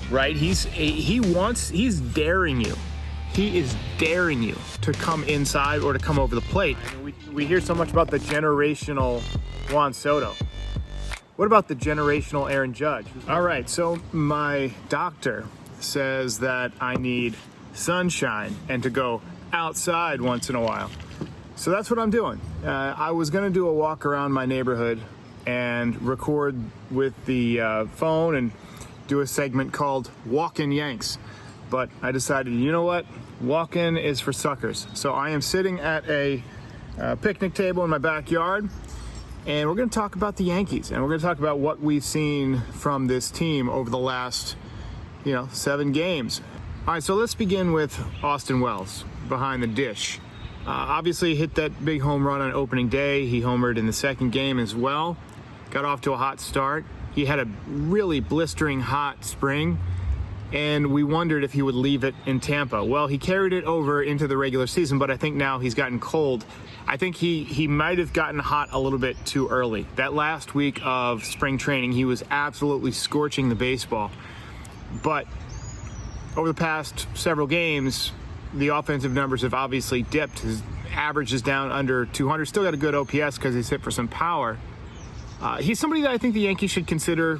right? He's daring you. He is daring you to come inside or to come over the plate. I mean, we hear so much about the generational Juan Soto. What about the generational Aaron Judge? All right, so my doctor says that I need sunshine and to go outside once in a while. So that's what I'm doing. I was gonna do a walk around my neighborhood and record with the phone and do a segment called Walkin' Yanks. But I decided, you know what? Walking is for suckers. So I am sitting at a picnic table in my backyard, and we're going to talk about the Yankees, and we're going to talk about what we've seen from this team over the last, 7 games. All right, so let's begin with Austin Wells behind the dish. Obviously, hit that big home run on opening day. He homered in the second game as well. Got off to a hot start. He had a really blistering hot spring, and we wondered if he would leave it in Tampa. Well, he carried it over into the regular season, but I think now he's gotten cold. I think he might have gotten hot a little bit too early. That last week of spring training, he was absolutely scorching the baseball. But over the past several games, the offensive numbers have obviously dipped. His average is down under 200. Still got a good OPS because he's hit for some power. He's somebody that I think the Yankees should consider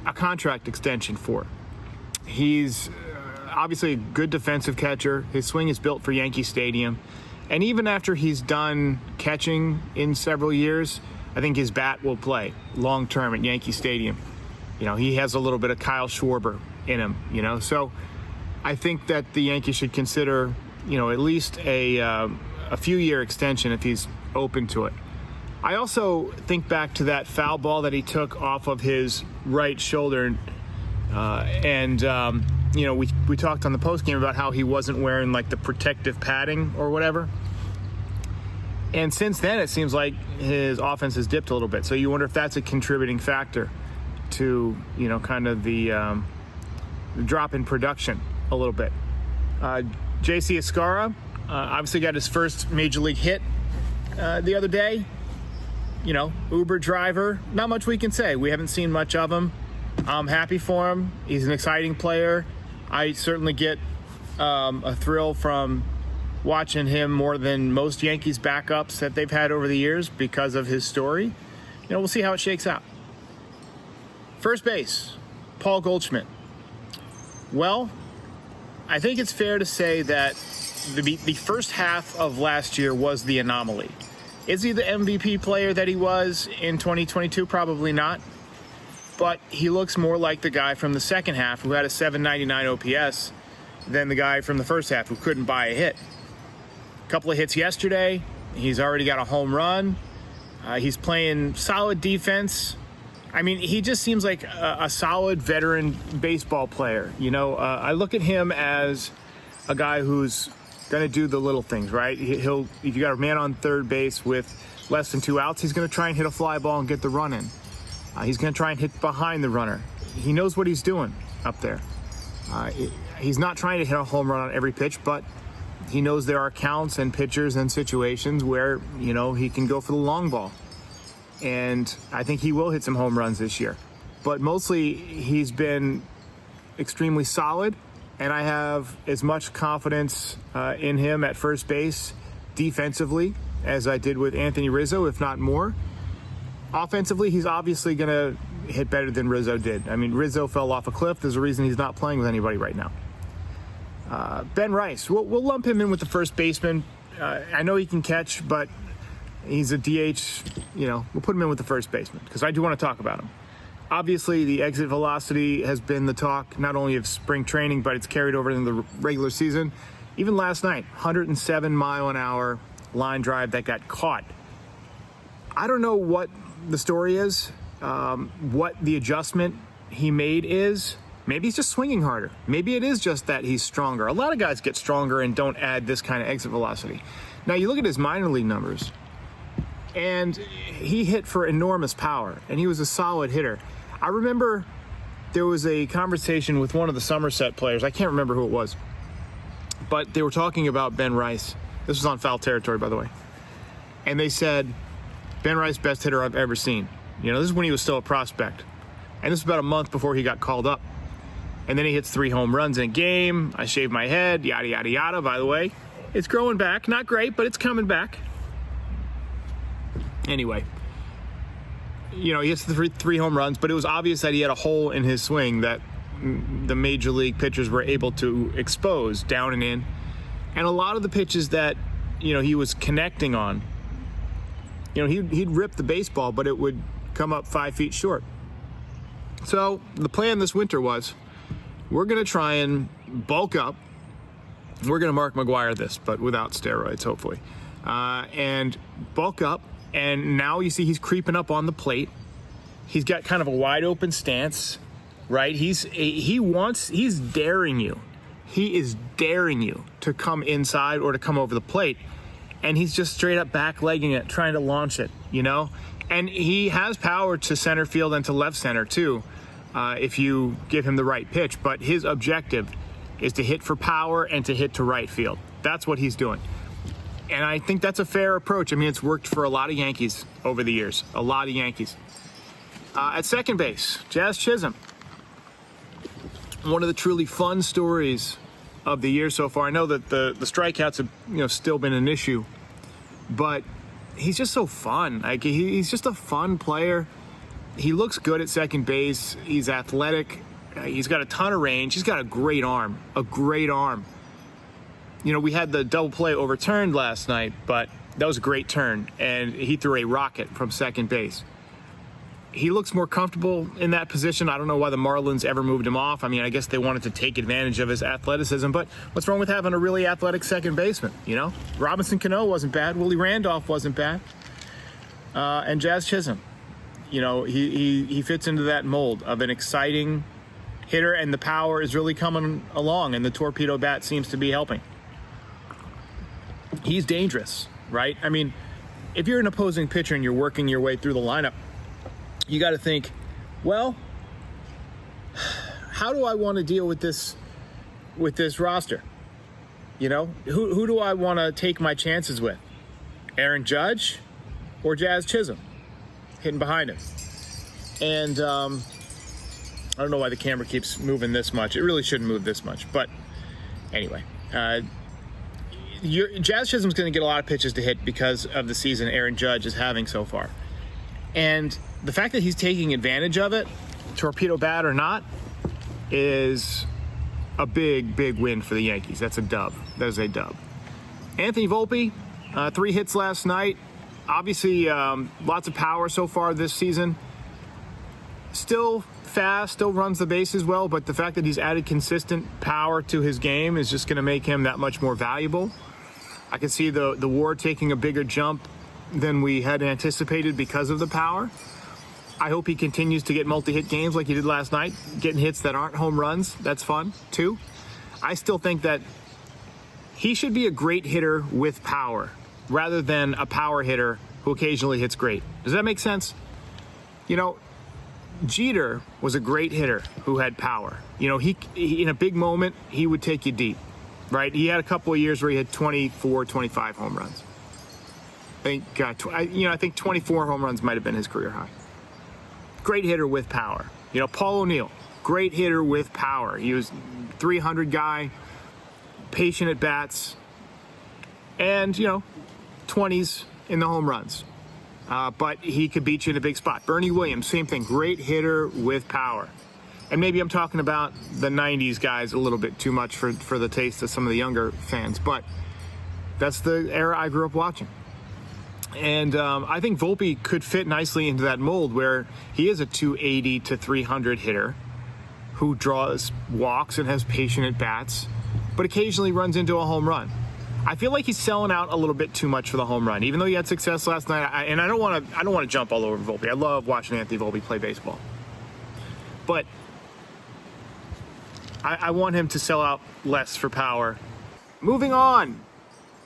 a contract extension for. He's obviously a good defensive catcher. His swing is built for Yankee Stadium. And even after he's done catching in several years, I think his bat will play long-term at Yankee Stadium. He has a little bit of Kyle Schwarber in him, So I think that the Yankees should consider, at least a few-year extension if he's open to it. I also think back to that foul ball that he took off of his right shoulder. We talked on the postgame about how he wasn't wearing like the protective padding or whatever. And since then, it seems like his offense has dipped a little bit. So you wonder if that's a contributing factor to, kind of the drop in production a little bit. J.C. Escarra obviously got his first major league hit the other day. Uber driver. Not much we can say. We haven't seen much of him. I'm happy for him. He's an exciting player. I certainly get a thrill from watching him more than most Yankees backups that they've had over the years because of his story. We'll see how it shakes out. First base, Paul Goldschmidt. Well, I think it's fair to say that the first half of last year was the anomaly. Is he the MVP player that he was in 2022? Probably not. But he looks more like the guy from the second half who had a 799 OPS than the guy from the first half who couldn't buy a hit. A couple of hits yesterday. He's already got a home run. He's playing solid defense. I mean, he just seems like a solid veteran baseball player. I look at him as a guy who's going to do the little things, right? If you got a man on third base with less than 2 outs, he's going to try and hit a fly ball and get the run in. He's going to try and hit behind the runner. He knows what he's doing up there. He's not trying to hit a home run on every pitch, but he knows there are counts and pitchers and situations where, he can go for the long ball. And I think he will hit some home runs this year. But mostly he's been extremely solid, and I have as much confidence in him at first base defensively as I did with Anthony Rizzo, if not more. Offensively, he's obviously going to hit better than Rizzo did. I mean, Rizzo fell off a cliff. There's a reason he's not playing with anybody right now. Ben Rice, we'll lump him in with the first baseman. I know he can catch, but he's a DH. We'll put him in with the first baseman because I do want to talk about him. Obviously, the exit velocity has been the talk, not only of spring training, but it's carried over into the regular season. Even last night, 107-mile-an-hour line drive that got caught. I don't know what the story is, what the adjustment he made is. Maybe he's just swinging harder. Maybe it is just that he's stronger. A lot of guys get stronger and don't add this kind of exit velocity. Now, you look at his minor league numbers, and he hit for enormous power, and he was a solid hitter. I remember there was a conversation with one of the Somerset players. I can't remember who it was, but they were talking about Ben Rice. This was on Foul Territory, by the way. And they said, Ben Rice, best hitter I've ever seen. This is when he was still a prospect. And this was about a month before he got called up. And then he hits 3 home runs in a game. I shave my head, yada, yada, yada. By the way, it's growing back. Not great, but it's coming back. Anyway, he hits the 3 home runs, but it was obvious that he had a hole in his swing that the major league pitchers were able to expose down and in. And a lot of the pitches that, he was connecting on, he'd rip the baseball, but it would come up 5 feet short. So the plan this winter was, we're going to try and bulk up. We're going to Mark McGwire this, but without steroids, hopefully. And bulk up. And now you see he's creeping up on the plate. He's got kind of a wide open stance, right? He's daring you. He is daring you to come inside or to come over the plate. And he's just straight up back legging it, trying to launch it, And he has power to center field and to left center too, if you give him the right pitch. But his objective is to hit for power and to hit to right field. That's what he's doing. And I think that's a fair approach. I mean, it's worked for a lot of Yankees over the years. A lot of Yankees. At second base, Jazz Chisum. One of the truly fun stories of the year so far. I know that the strikeouts have still been an issue, but he's just so fun. Like he's just a fun player. He looks good at second base. He's athletic. He's got a ton of range. He's got a great arm. We had the double play overturned last night, but that was a great turn, and he threw a rocket from second base. He looks more comfortable in that position. I don't know why the Marlins ever moved him off. I mean, I guess they wanted to take advantage of his athleticism, but what's wrong with having a really athletic second baseman, Robinson Cano wasn't bad. Willie Randolph wasn't bad. And Jazz Chisum, he fits into that mold of an exciting hitter, and the power is really coming along, and the torpedo bat seems to be helping. He's dangerous, right? I mean, if you're an opposing pitcher and you're working your way through the lineup, you got to think, well, how do I want to deal with this roster? Who do I want to take my chances with? Aaron Judge or Jazz Chisum hitting behind him? And I don't know why the camera keeps moving this much. It really shouldn't move this much, but anyway. Jazz Chisum's going to get a lot of pitches to hit because of the season Aaron Judge is having so far. And the fact that he's taking advantage of it, torpedo bat or not, is a big, big win for the Yankees. That's a dub. That is a dub. Anthony Volpe, 3 hits last night. Obviously, lots of power so far this season. Still fast, still runs the bases well, but the fact that he's added consistent power to his game is just going to make him that much more valuable. I can see the WAR taking a bigger jump than we had anticipated because of the power. I hope he continues to get multi-hit games like he did last night, getting hits that aren't home runs. That's fun, too. I still think that he should be a great hitter with power rather than a power hitter who occasionally hits great. Does that make sense? Jeter was a great hitter who had power. He in a big moment, he would take you deep, right? He had a couple of years where he had 24, 25 home runs. I think 24 home runs might have been his career high. Great hitter with power. Paul O'Neill, great hitter with power. He was 300 guy, patient at bats, and, 20s in the home runs. But he could beat you in a big spot. Bernie Williams, same thing. Great hitter with power. And maybe I'm talking about the 90s guys a little bit too much for the taste of some of the younger fans. But that's the era I grew up watching. And I think Volpe could fit nicely into that mold where he is a 280 to 300 hitter who draws walks and has patient at bats, but occasionally runs into a home run. I feel like he's selling out a little bit too much for the home run, even though he had success last night. I don't want to jump all over Volpe. I love watching Anthony Volpe play baseball, but I want him to sell out less for power. Moving on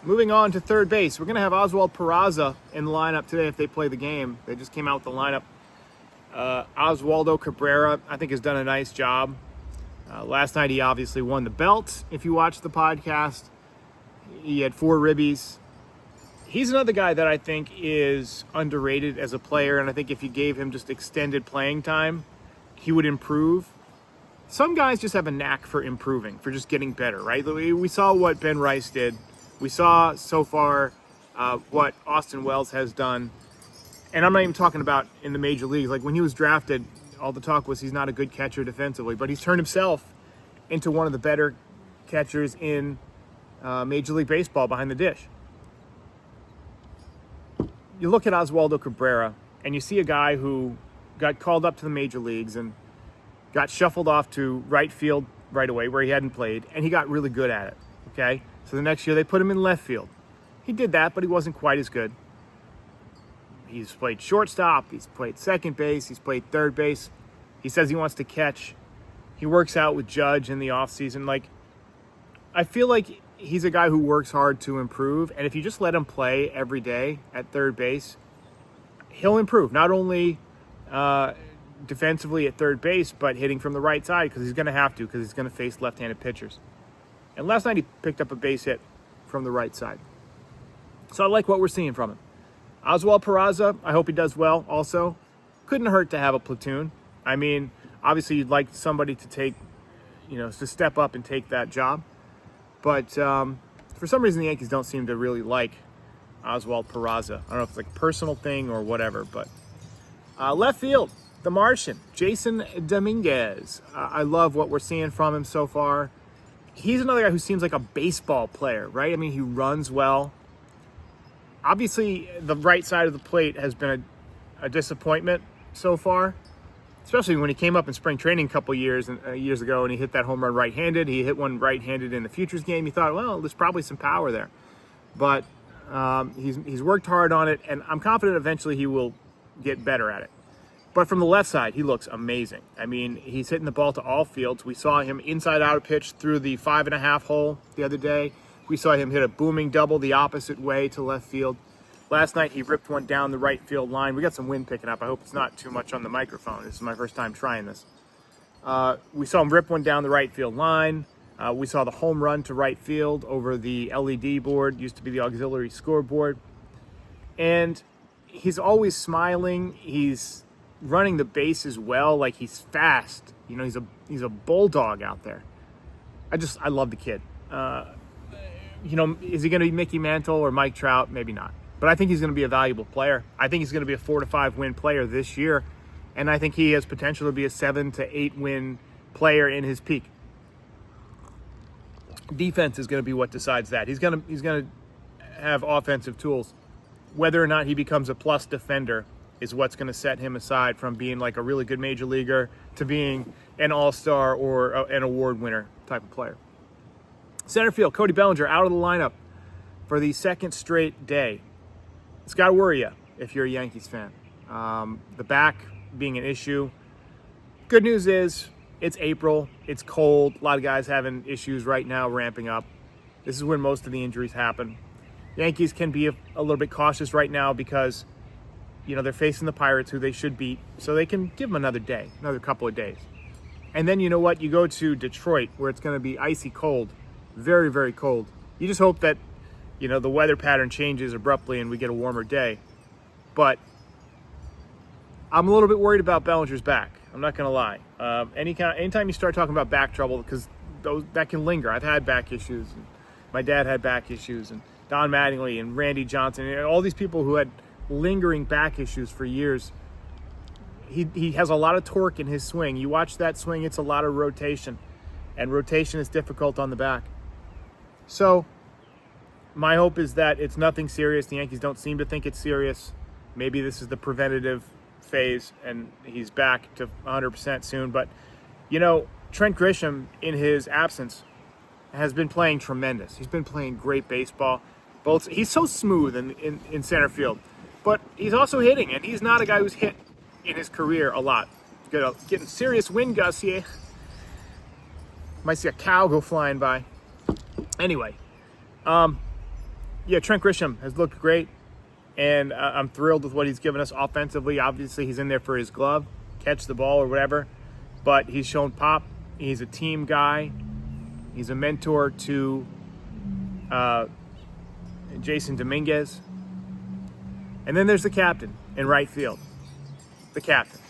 to third base, we're going to have Oswald Peraza in the lineup today if they play the game. They just came out with the lineup. Oswaldo Cabrera, I think, has done a nice job. Last night he obviously won the belt. If you watched the podcast, he had 4 ribbies. He's another guy that I think is underrated as a player, and I think if you gave him just extended playing time, he would improve. some guys just have a knack for improving, for just getting better, right? We saw what Ben Rice did. We saw so far what Austin Wells has done. And I'm not even talking about in the major leagues. Like when he was drafted, all the talk was he's not a good catcher defensively, but he's turned himself into one of the better catchers in Major League Baseball behind the dish. You look at Oswaldo Cabrera, and you see a guy who got called up to the major leagues and got shuffled off to right field right away where he hadn't played, and he got really good at it, okay? So the next year they put him in left field. He did that, but he wasn't quite as good. He's played shortstop, he's played second base, he's played third base. He says he wants to catch. He works out with Judge in the offseason. Like, I feel like he's a guy who works hard to improve, and if you just let him play every day at third base, he'll improve. Not only defensively at third base, but hitting from the right side, because he's going to have to, because he's going to face left-handed pitchers. And last night he picked up a base hit from the right side. So I like what we're seeing from him. Oswald Peraza, I hope he does well also. Couldn't hurt to have a platoon. I mean, obviously you'd like somebody to take, to step up and take that job. But for some reason the Yankees don't seem to really like Oswald Peraza. I don't know if it's like a personal thing or whatever, but left field, the Martian, Jasson Dominguez. I love what we're seeing from him so far. He's another guy who seems like a baseball player, right? I mean, he runs well. Obviously, the right side of the plate has been a disappointment so far, especially when he came up in spring training a couple years ago and he hit that home run right-handed. He hit one right-handed in the Futures game. You thought, well, there's probably some power there. But he's worked hard on it, and I'm confident eventually he will get better at it. But from the left side, he looks amazing. I mean, he's hitting the ball to all fields. We saw him inside out pitch through the 5.5 hole the other day. We saw him hit a booming double the opposite way to left field. Last night, he ripped one down the right field line. We got some wind picking up. I hope it's not too much on the microphone. This is my first time trying this. We saw him rip one down the right field line. We saw the home run to right field over the LED board, used to be the auxiliary scoreboard. And he's always smiling. He's running the bases well. Like, he's fast. He's a bulldog out there. I love the kid. Is he going to be Mickey Mantle or Mike Trout? Maybe not. But I think he's going to be a valuable player. I think he's going to be a 4 to 5 win player this year. And I think he has potential to be a 7 to 8 win player in his peak. Defense is going to be what decides that. He's going to have offensive tools. Whether or not he becomes a plus defender is what's going to set him aside from being like a really good major leaguer to being an all-star or an award winner type of player. Center field, Cody Bellinger out of the lineup for the second straight day. It's got to worry you if you're a Yankees fan. The back being an issue. Good news is it's April. It's cold. A lot of guys having issues right now ramping up. This is when most of the injuries happen. Yankees can be a little bit cautious right now because, they're facing the Pirates, who they should beat, so they can give them another day, another couple of days. And then you know what? You go to Detroit, where it's going to be icy cold, very, very cold. You just hope that, the weather pattern changes abruptly and we get a warmer day. But I'm a little bit worried about Bellinger's back. I'm not going to lie. Anytime you start talking about back trouble, because that can linger. I've had back issues. And my dad had back issues, and Don Mattingly and Randy Johnson, and all these people who had lingering back issues for years. He has a lot of torque in his swing. You watch that swing, it's a lot of rotation, and rotation is difficult on the back. So my hope is that it's nothing serious. The Yankees don't seem to think it's serious. Maybe this is the preventative phase and he's back to 100% soon. But, Trent Grisham, in his absence, has been playing tremendous. He's been playing great baseball. He's so smooth in center field, but he's also hitting, and he's not a guy who's hit in his career a lot. Getting serious wind gusts here. Might see a cow go flying by. Anyway, Trent Grisham has looked great, and I'm thrilled with what he's given us offensively. Obviously, he's in there for his glove, catch the ball or whatever, but he's shown pop. He's a team guy. He's a mentor to Jasson Dominguez. And then there's the captain in right field. The captain.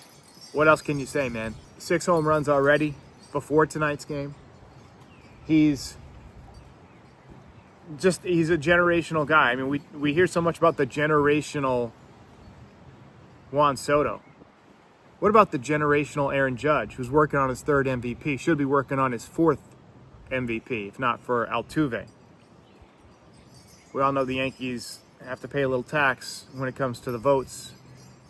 What else can you say, man? 6 home runs already. before tonight's game. He's a generational guy. I mean, we hear so much about the generational Juan Soto. What about the generational Aaron Judge, who's working on his 3rd MVP, should be working on his 4th MVP, if not for Altuve? We all know the Yankees have to pay a little tax when it comes to the votes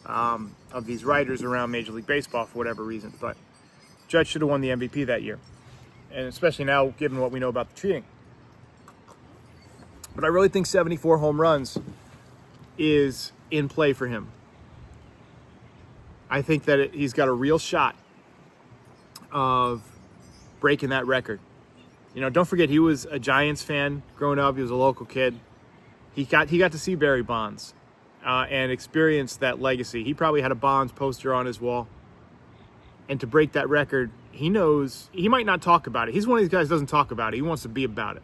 of these writers around Major League Baseball for whatever reason, but Judge should have won the MVP that year, and especially now given what we know about the cheating. But I really think 74 home runs is in play for him. I think that he's got a real shot of breaking that record. You know, don't forget he was a Giants fan growing up. He was a local kid. He got to see Barry Bonds and experience that legacy. He probably had a Bonds poster on his wall. And to break that record, he knows he might not talk about it. He's one of these guys who doesn't talk about it. He wants to be about it.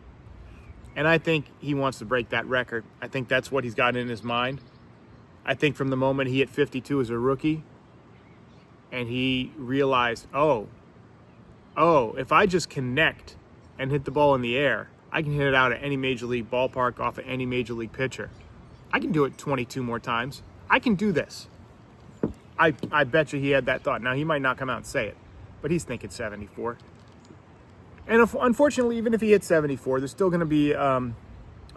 And I think he wants to break that record. I think that's what he's got in his mind. I think from the moment he hit 52 as a rookie, and he realized, oh, if I just connect and hit the ball in the air, I can hit it out at any major league ballpark off of any major league pitcher. I can do it 22 more times. I can do this. I bet you he had that thought. Now, he might not come out and say it, but he's thinking 74. And unfortunately, even if he hits 74, there's still going to be a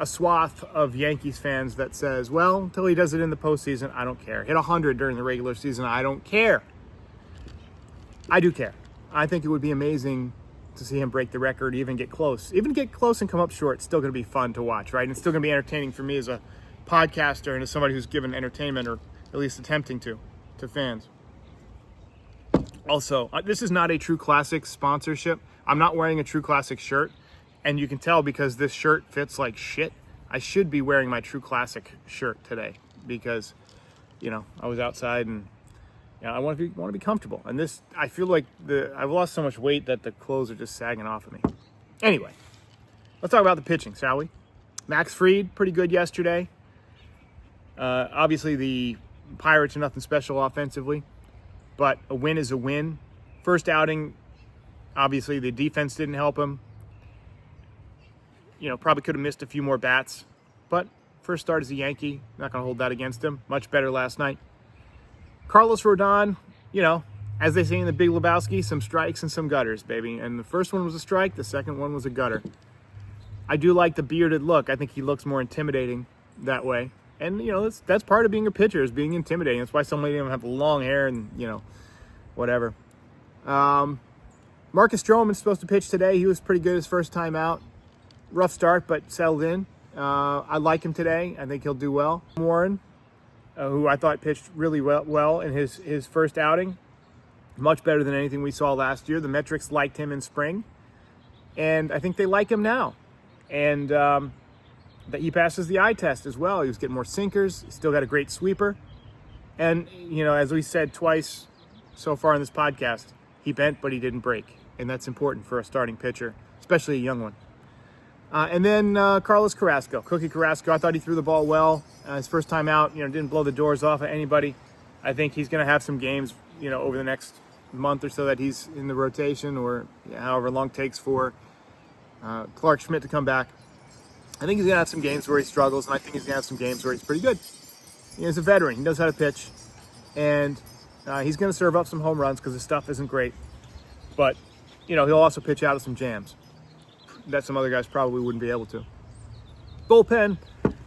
swath of Yankees fans that says, well, until he does it in the postseason, I don't care. Hit 100 during the regular season, I don't care. I do care. I think it would be amazing to see him break the record, even get close. Even get close and come up short, it's still going to be fun to watch, right? And it's still going to be entertaining for me as a podcaster and as somebody who's given entertainment, or at least attempting to fans. Also, this is not a True Classics sponsorship. I'm not wearing a True Classic shirt, and you can tell because this shirt fits like shit. I should be wearing my True Classic shirt today because, you know, I was outside and I want to be comfortable. And this, I feel like I've lost so much weight that the clothes are just sagging off of me. Anyway, let's talk about the pitching, shall we? Max Fried, pretty good yesterday. Obviously, the Pirates are nothing special offensively, but a win is a win. First outing, obviously, the defense didn't help him. You know, probably could have missed a few more bats, but first start as a Yankee, not going to hold that against him. Much better last night. Carlos Rodon, you know, as they say in the Big Lebowski, some strikes and some gutters, baby. And the first one was a strike, the second one was a gutter. I do like the bearded look. I think he looks more intimidating that way. And, you know, that's part of being a pitcher, is being intimidating. That's why so many of them have long hair and, you know, whatever. Marcus Stroman's supposed to pitch today. He was pretty good his first time out. Rough start, but settled in. I like him today. I think he'll do well. Warren, who I thought pitched really well in his first outing. Much better than anything we saw last year. The metrics liked him in spring. And I think they like him now. And that he passes the eye test as well. He was getting more sinkers. He's still got a great sweeper. And, you know, as we said twice so far in this podcast, he bent, but he didn't break. And that's important for a starting pitcher, especially a young one. And then Carlos Carrasco, Cookie Carrasco. I thought he threw the ball well. His first time out, you know, didn't blow the doors off of anybody. I think he's going to have some games, you know, over the next month or so that he's in the rotation, or however long it takes for Clark Schmidt to come back. I think he's going to have some games where he struggles, and I think he's going to have some games where he's pretty good. He's a veteran. He knows how to pitch, and he's going to serve up some home runs because his stuff isn't great. But, you know, he'll also pitch out of some jams that some other guys probably wouldn't be able to. Bullpen,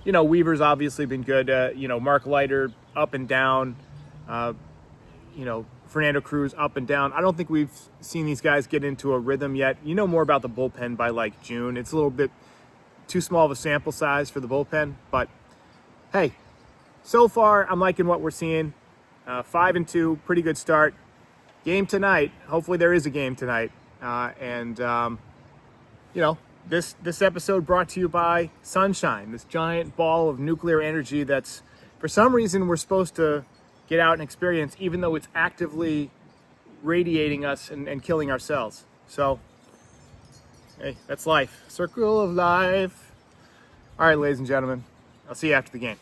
you know, Weaver's obviously been good. You know, Mark Leiter up and down. You know, Fernando Cruz up and down. I don't think we've seen these guys get into a rhythm yet. You know more about the bullpen by like June. It's a little bit too small of a sample size for the bullpen, but hey, so far I'm liking what we're seeing. 5-2, pretty good start. Game tonight. Hopefully there is a game tonight. You know, this episode brought to you by Sunshine, this giant ball of nuclear energy that's, for some reason, we're supposed to get out and experience, even though it's actively radiating us and killing ourselves. So, hey, that's life. Circle of life. All right, ladies and gentlemen, I'll see you after the game.